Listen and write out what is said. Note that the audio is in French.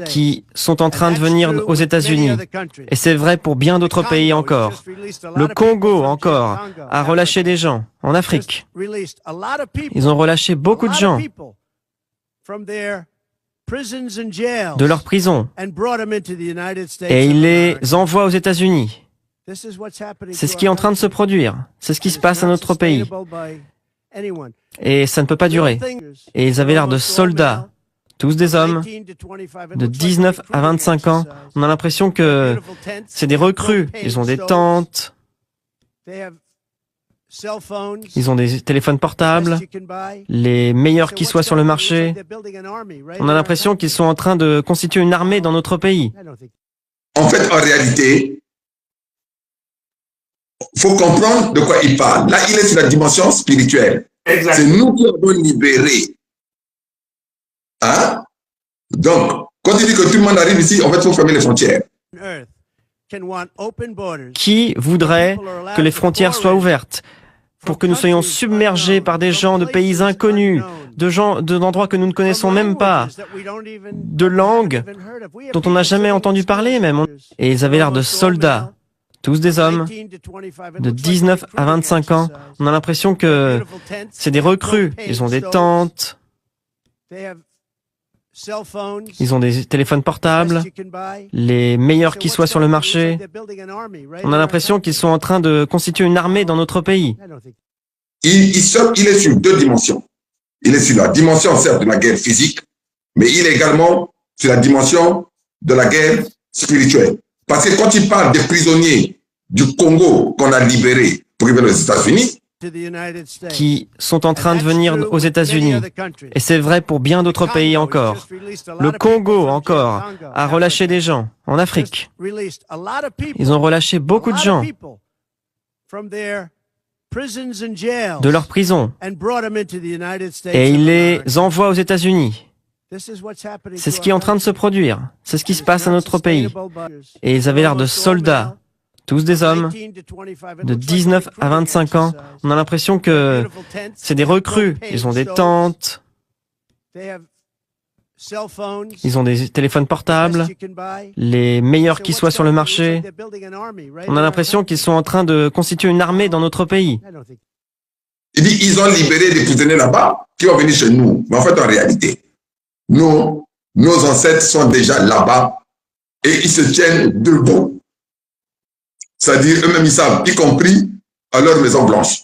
qui sont en train de venir aux États-Unis. Et c'est vrai pour bien d'autres pays encore. Le Congo encore a relâché des gens en Afrique. Ils ont relâché beaucoup de gens de leurs prisons et ils les envoient aux États-Unis. C'est ce qui est en train de se produire. C'est ce qui se passe à notre pays. Et ça ne peut pas durer. Et ils avaient l'air de soldats, tous des hommes de 19 à 25 ans. On a l'impression que c'est des recrues. Ils ont des tentes, ils ont des téléphones portables, les meilleurs qui soient sur le marché. On a l'impression qu'ils sont en train de constituer une armée dans notre pays. En fait, en réalité, il faut comprendre de quoi il parle. Là, il est sur la dimension spirituelle. C'est nous qui avons libéré. Hein? Donc, quand il dit que tout le monde arrive ici, en fait, il faut fermer les frontières. Qui voudrait que les frontières soient ouvertes pour que nous soyons submergés par des gens de pays inconnus, d'endroits que nous ne connaissons même pas, de langues dont on n'a jamais entendu parler même. Et ils avaient l'air de soldats, tous des hommes de 19 à 25 ans. On a l'impression que c'est des recrues. Ils ont des tentes, ils ont des téléphones portables, les meilleurs qui soient sur le marché. On a l'impression qu'ils sont en train de constituer une armée dans notre pays. Il est sur deux dimensions. Il est sur la dimension, certes, de la guerre physique, mais il est également sur la dimension de la guerre spirituelle. Parce que quand il parle des prisonniers du Congo qu'on a libérés pour venir aux États-Unis, qui sont en train de venir aux États-Unis. Et c'est vrai pour bien d'autres pays encore. Le Congo encore a relâché des gens en Afrique. Ils ont relâché beaucoup de gens de leurs prisons et ils les envoient aux États-Unis. C'est ce qui est en train de se produire. C'est ce qui se passe à notre pays. Et ils avaient l'air de soldats, tous des hommes de 19 à 25 ans. On a l'impression que c'est des recrues. Ils ont des tentes, ils ont des téléphones portables, les meilleurs qui soient sur le marché. On a l'impression qu'ils sont en train de constituer une armée dans notre pays. Il dit ils ont libéré des prisonniers là-bas qui vont venir chez nous. Mais en fait, en réalité, nos ancêtres sont déjà là-bas et ils se tiennent debout. C'est-à-dire, eux-mêmes, ils savent, y compris à leur Maison Blanche.